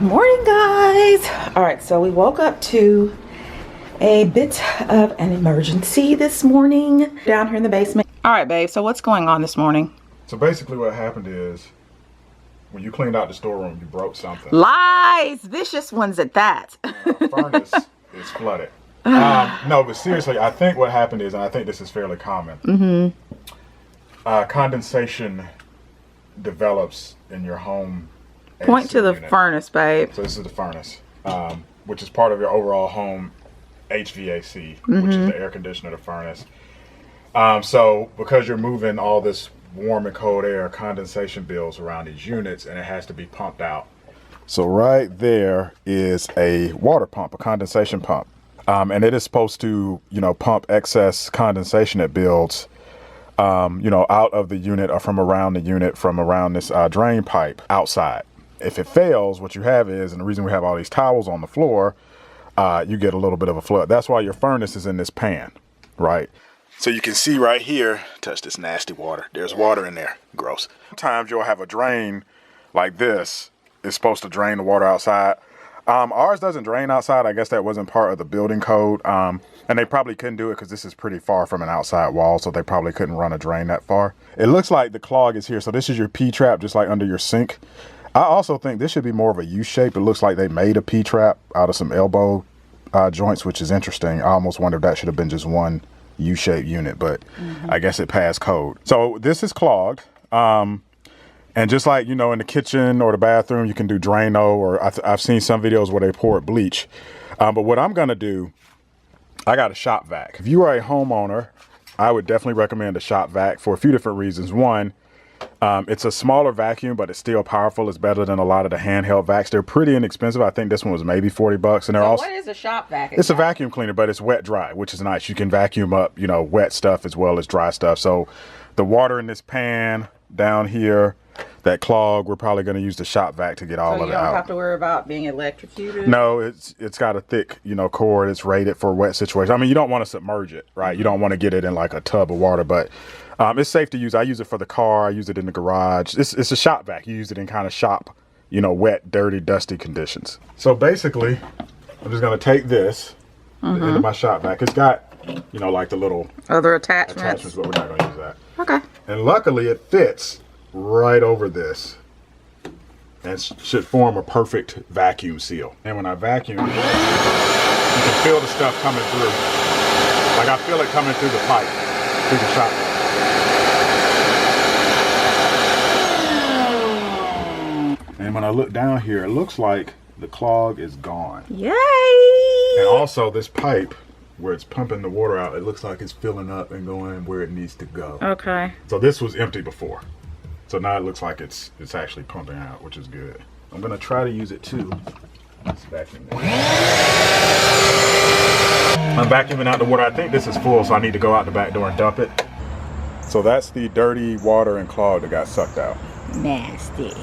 Morning, guys. All right, so we woke up to a bit of an emergency this morning down here in the basement. All right, babe, so what's going on this morning? So basically what happened is when you cleaned out the storeroom, you broke something. Lies! Vicious ones at that. Our furnace is flooded. No, but seriously, I think what happened is, and I think this is fairly common, condensation develops in your home. Point to the furnace, babe. So this is the furnace, which is part of your overall home HVAC, which is the air conditioner of the furnace. So because you're moving all this warm and cold air, condensation builds around these units and it has to be pumped out. So right there is a water pump, a condensation pump. And it is supposed to, pump excess condensation that builds, out of the unit or from around the unit, from around this drain pipe outside. If it fails, what you have is, and the reason we have all these towels on the floor, you get a little bit of a flood. That's why your furnace is in this pan, right? So you can see right here, touch this nasty water. There's water in there, gross. Sometimes you'll have a drain like this. It's supposed to drain the water outside. Ours doesn't drain outside. I guess that wasn't part of the building code. And they probably couldn't do it because this is pretty far from an outside wall, so they probably couldn't run a drain that far. It looks like the clog is here. So this is your P-trap, just like under your sink. I also think this should be more of a U-shape. It looks like they made a P-trap out of some elbow joints, which is interesting. I almost wonder if that should have been just one U-shaped unit, but I guess it passed code. So this is clogged. And just like, in the kitchen or the bathroom, you can do Drano, or I've seen some videos where they pour bleach. But what I'm going to do, I got a shop vac. If you are a homeowner, I would definitely recommend a shop vac for a few different reasons. One, it's a smaller vacuum, but it's still powerful. It's better than a lot of the handheld vacs. They're pretty inexpensive. I think this one was maybe 40 bucks. And they're also, what is a shop vac? It's a vacuum cleaner, but it's wet dry, which is nice. You can vacuum up, wet stuff as well as dry stuff. So the water in this pan down here, that clog, we're probably going to use the shop vac to get all of it out. So you don't have to worry about being electrocuted? No, it's got a thick, cord. It's rated for wet situations. I mean, you don't want to submerge it, right? You don't want to get it in like a tub of water, but it's safe to use. I use it for the car. I use it in the garage. It's a shop vac. You use it in kind of shop, wet, dirty, dusty conditions. So basically, I'm just going to take this into my shop vac. It's got, like the little other attachments, but we're not going to use that. Okay. And luckily it fits right over this and should form a perfect vacuum seal. And when I vacuum, you can feel the stuff coming through. Like I feel it coming through the pipe, through the shop vac. And when I look down here, it looks like the clog is gone. Yay! And also this pipe, where it's pumping the water out, it looks like it's filling up and going where it needs to go. Okay. So this was empty before. So now it looks like it's actually pumping out, which is good. I'm gonna try to use it too. Let's vacuum it. I'm vacuuming out the water. I think this is full, so I need to go out the back door and dump it. So that's the dirty water and clog that got sucked out. Nasty.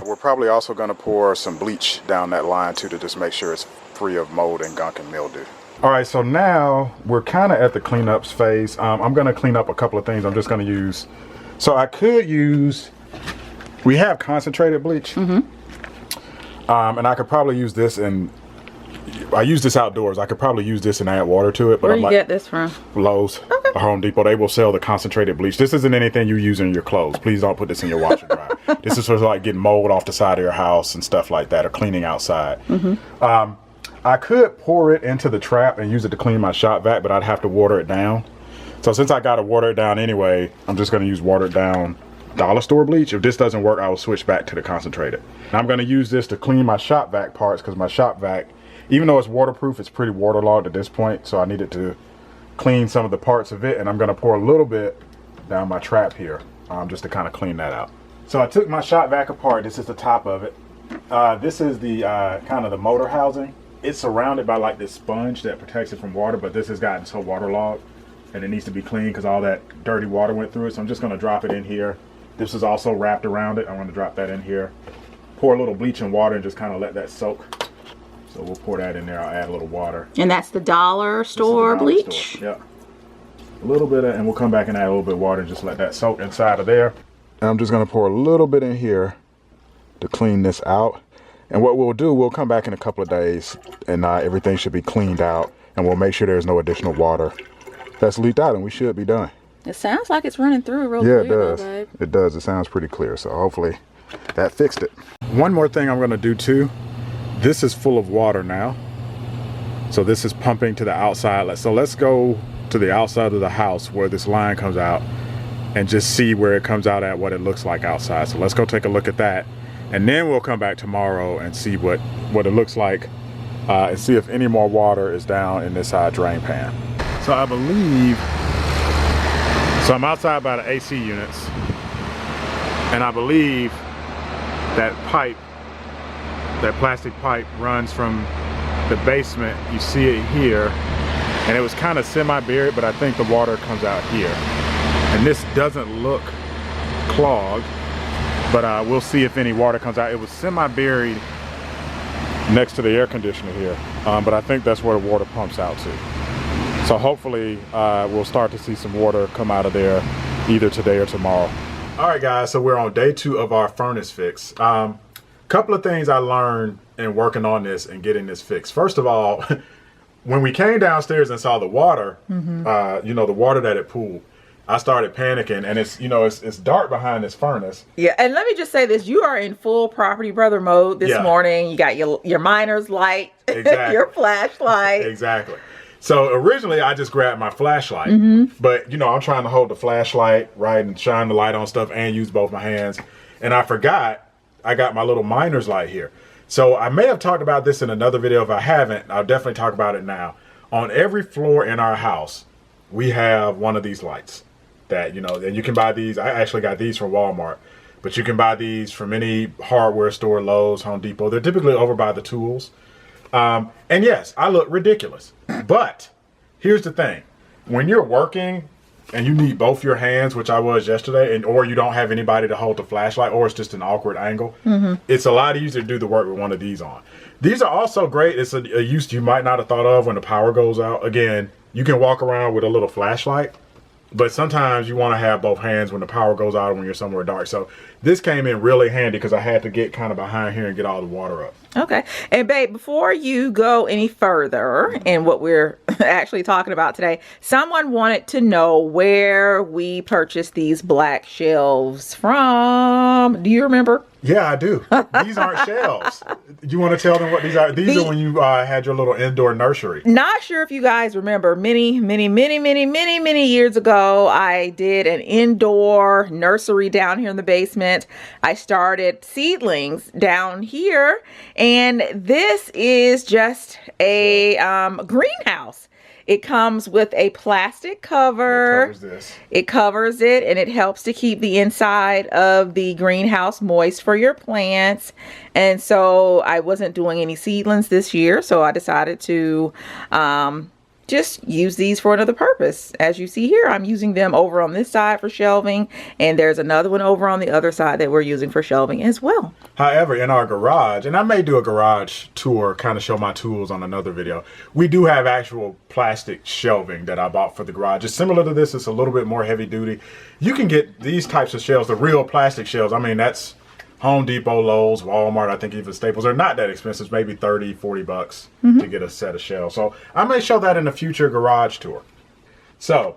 We're probably also gonna pour some bleach down that line too to just make sure it's free of mold and gunk and mildew. All right, so now we're kind of at the cleanups phase. I'm going to clean up a couple of things. I'm just going to use, so I could use, we have concentrated bleach. And I could probably use this, and I use this outdoors. I could probably use this and add water to it. But where do you get this from? Lowe's or Home Depot. They will sell the concentrated bleach. This isn't anything you use in your clothes. Please don't put this in your washer dryer. This is for like getting mold off the side of your house and stuff like that, or cleaning outside. I could pour it into the trap and use it to clean my shop vac, but I'd have to water it down. So since I got to water it down anyway, I'm just going to use watered down dollar store bleach. If this doesn't work, I will switch back to the concentrated. And I'm going to use this to clean my shop vac parts, because my shop vac, even though it's waterproof, it's pretty waterlogged at this point. So I needed to clean some of the parts of it, and I'm going to pour a little bit down my trap here just to kind of clean that out. So I took my shop vac apart. This is the top of it. This is the kind of the motor housing. It's surrounded by like this sponge that protects it from water, but this has gotten so waterlogged and it needs to be cleaned because all that dirty water went through it. So I'm just going to drop it in here. This is also wrapped around it. I'm going to drop that in here. Pour a little bleach and water and just kind of let that soak. So we'll pour that in there. I'll add a little water. And that's the dollar store bleach? Yep. A little bit of, and we'll come back and add a little bit of water and just let that soak inside of there. And I'm just going to pour a little bit in here to clean this out. And what we'll do, we'll come back in a couple of days and everything should be cleaned out, and we'll make sure there's no additional water that's leaked out, and we should be done. It sounds like it's running through real clear. Yeah, it does. Though, babe. It does. It sounds pretty clear. So hopefully that fixed it. One more thing I'm going to do too. This is full of water now. So this is pumping to the outside. So let's go to the outside of the house where this line comes out and just see where it comes out at, what it looks like outside. So let's go take a look at that. And then we'll come back tomorrow and see what it looks like and see if any more water is down in this drain pan. So I believe, so I'm outside by the AC units, and I believe that pipe, that plastic pipe runs from the basement. You see it here, and it was kind of semi-buried, but I think the water comes out here. And this doesn't look clogged, but we'll see if any water comes out. It was semi-buried next to the air conditioner here, but I think that's where the water pumps out to. So hopefully we'll start to see some water come out of there either today or tomorrow. All right, guys, so we're on day 2 of our furnace fix. Couple of things I learned in working on this and getting this fixed. First of all, when we came downstairs and saw the water, you know, the water that it pooled, I started panicking, and it's, you know, it's dark behind this furnace. Yeah, and let me just say this: you are in full property brother mode this morning. You got your miner's light, exactly. Your flashlight, exactly. So originally I just grabbed my flashlight, but you know, I'm trying to hold the flashlight right and shine the light on stuff and use both my hands, and I forgot I got my little miner's light here. So I may have talked about this in another video. If I haven't, I'll definitely talk about it now. On every floor in our house, we have one of these lights. That, you know, and you can buy these. I actually got these from Walmart, but you can buy these from any hardware store, Lowe's, Home Depot. They're typically over by the tools. And yes, I look ridiculous, but here's the thing. When you're working and you need both your hands, which I was yesterday, or you don't have anybody to hold the flashlight, or it's just an awkward angle, it's a lot easier to do the work with one of these on. These are also great. It's a use you might not have thought of when the power goes out. Again, you can walk around with a little flashlight, but sometimes you want to have both hands when the power goes out or when you're somewhere dark. So this came in really handy because I had to get kind of behind here and get all the water up. Okay. And babe, before you go any further in what we're actually talking about today, someone wanted to know where we purchased these black shelves from. Do you remember? Yeah, I do. These aren't shelves. Do you want to tell them what these are? These are when you had your little indoor nursery. Not sure if you guys remember, many years ago, I did an indoor nursery down here in the basement. I started seedlings down here, and this is just a greenhouse. It comes with a plastic cover. It covers this. It covers it, and it helps to keep the inside of the greenhouse moist for your plants. And so I wasn't doing any seedlings this year, so I decided to just use these for another purpose. As you see here, I'm using them over on this side for shelving, and there's another one over on the other side that we're using for shelving as well. However, in our garage, and I may do a garage tour, kind of show my tools on another video, we do have actual plastic shelving that I bought for the garage. It's similar to this. It's a little bit more heavy duty. You can get these types of shelves, the real plastic shelves. I mean, that's Home Depot, Lowe's, Walmart, I think even Staples. They're not that expensive, maybe 30, 40 bucks to get a set of shelves. So I may show that in a future garage tour. So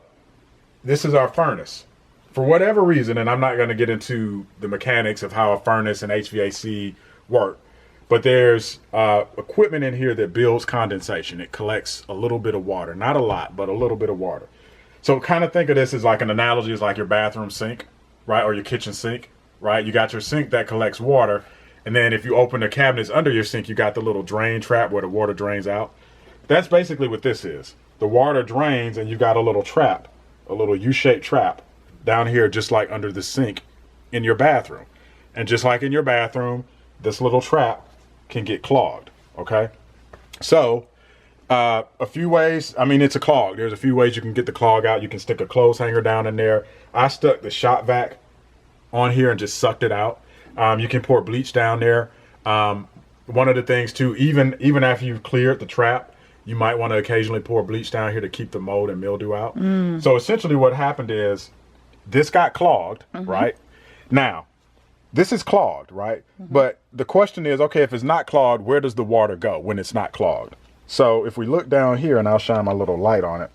this is our furnace. For whatever reason, and I'm not going to get into the mechanics of how a furnace and HVAC work, but there's equipment in here that builds condensation. It collects a little bit of water, not a lot, but a little bit of water. So kind of think of this as like an analogy is like your bathroom sink, right? Or your kitchen sink. Right, you got your sink that collects water, and then if you open the cabinets under your sink, you got the little drain trap where the water drains out. That's basically what this is. The water drains, and you got a little trap, a little U-shaped trap down here, just like under the sink in your bathroom. And just like in your bathroom, this little trap can get clogged. Okay, so a few ways. I mean, it's a clog. There's a few ways you can get the clog out. You can stick a clothes hanger down in there. I stuck the shop vac on here and just sucked it out. You can pour bleach down there. One of the things too, even after you've cleared the trap, you might want to occasionally pour bleach down here to keep the mold and mildew out. So essentially what happened is this got clogged, right? Now, this is clogged, right? But the question is, okay, if it's not clogged, where does the water go when it's not clogged? So if we look down here, and I'll shine my little light on it,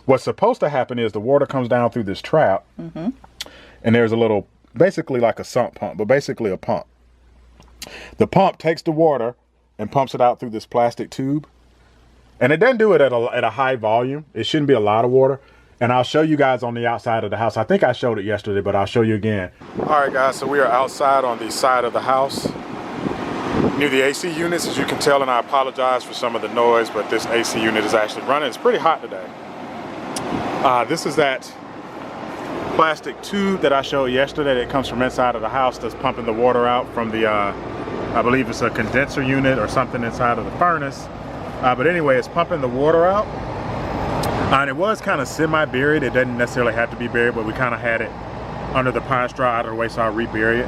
what's supposed to happen is the water comes down through this trap, and there's a little, basically like a sump pump, but basically a pump. The pump takes the water and pumps it out through this plastic tube. And it doesn't do it at a high volume. It shouldn't be a lot of water. And I'll show you guys on the outside of the house. I think I showed it yesterday, but I'll show you again. All right, guys, so we are outside on the side of the house near the AC units, as you can tell, and I apologize for some of the noise, but this AC unit is actually running. It's pretty hot today. This is that plastic tube that I showed yesterday that comes from inside of the house that's pumping the water out from the, I believe it's a condenser unit or something inside of the furnace. But anyway, it's pumping the water out. And it was kind of semi-buried. It doesn't necessarily have to be buried, but we kind of had it under the pine straw out of the way, so I'll rebury it.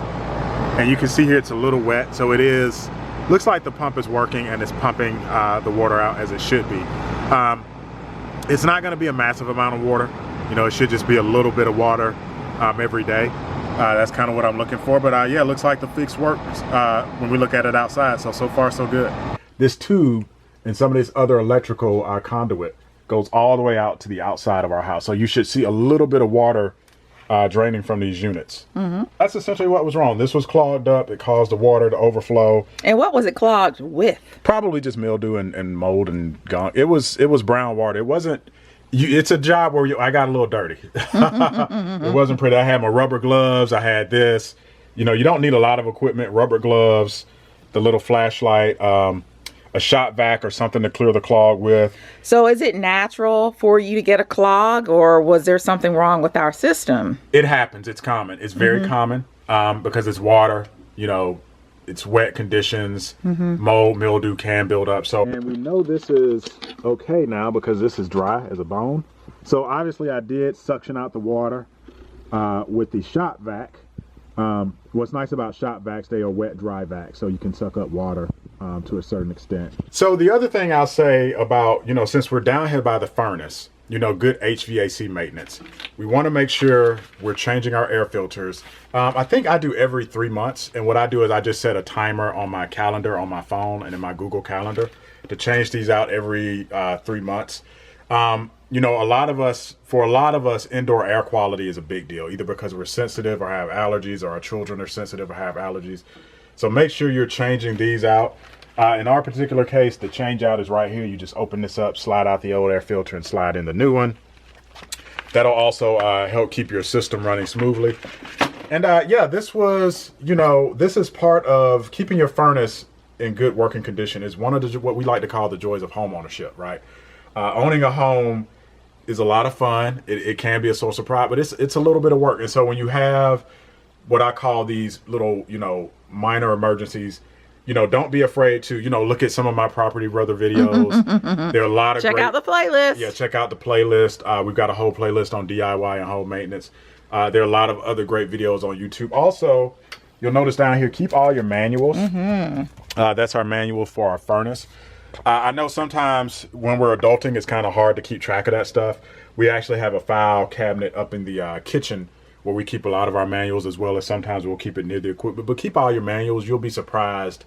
And you can see here it's a little wet, so it is, looks like the pump is working and it's pumping the water out as it should be. It's not going to be a massive amount of water. You know, it should just be a little bit of water every day. That's kind of what I'm looking for. But yeah, it looks like the fix works when we look at it outside. So far, so good. This tube and some of this other electrical conduit goes all the way out to the outside of our house. So you should see a little bit of water draining from these units. That's essentially what was wrong. This was clogged up. It caused the water to overflow. And what was it clogged with? Probably just mildew and mold and gunk. It was brown water. It wasn't, it's a job where I got a little dirty. It wasn't pretty. I had my rubber gloves. I had this. You know, you don't need a lot of equipment. Rubber gloves, the little flashlight, a shop vac or something to clear the clog with. So is it natural for you to get a clog, or was there something wrong with our system? It happens. It's common. It's very common because it's water, you know, it's wet conditions, mold, mildew can build up. So, and we know this is okay now because this is dry as a bone. So obviously I did suction out the water with the shop vac. What's nice about shop vacs, they are wet, dry vacs, so you can suck up water to a certain extent. So the other thing I'll say about, you know, since we're down here by the furnace, you know, good HVAC maintenance, we want to make sure we're changing our air filters. I think I do every 3 months, and what I do is I just set a timer on my calendar on my phone and in my Google Calendar to change these out every 3 months. You know, for a lot of us, indoor air quality is a big deal, either because we're sensitive or have allergies, or our children are sensitive or have allergies. So make sure you're changing these out. In our particular case, the change out is right here. You just open this up, slide out the old air filter and slide in the new one. That'll also help keep your system running smoothly. And yeah, this was, you know, this is part of keeping your furnace in good working condition. Is one of the, what we like to call the joys of home ownership, right? Owning a home is a lot of fun. It can be a source of pride, but it's a little bit of work. And so when you have what I call these little, you know, minor emergencies, you know, don't be afraid to, you know, look at some of my Property Brother videos. There are a lot of check out the playlist. Yeah, check out the playlist. We've got a whole playlist on DIY and home maintenance. There are a lot of other great videos on YouTube. Also, you'll notice down here, keep all your manuals. That's our manual for our furnace. I know sometimes when we're adulting, it's kind of hard to keep track of that stuff. We actually have a file cabinet up in the kitchen where we keep a lot of our manuals, as well as sometimes we'll keep it near the equipment. But keep all your manuals. You'll be surprised.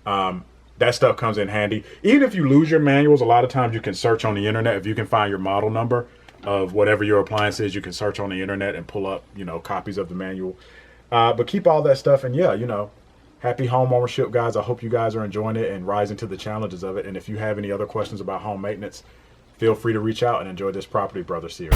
That stuff comes in handy. Even if you lose your manuals, a lot of times you can search on the internet. If you can find your model number of whatever your appliance is, you can search on the internet and pull up, you know, copies of the manual. But keep all that stuff. And yeah, you know, happy home ownership, guys. I hope you guys are enjoying it and rising to the challenges of it. And if you have any other questions about home maintenance, feel free to reach out and enjoy this Property Brother series.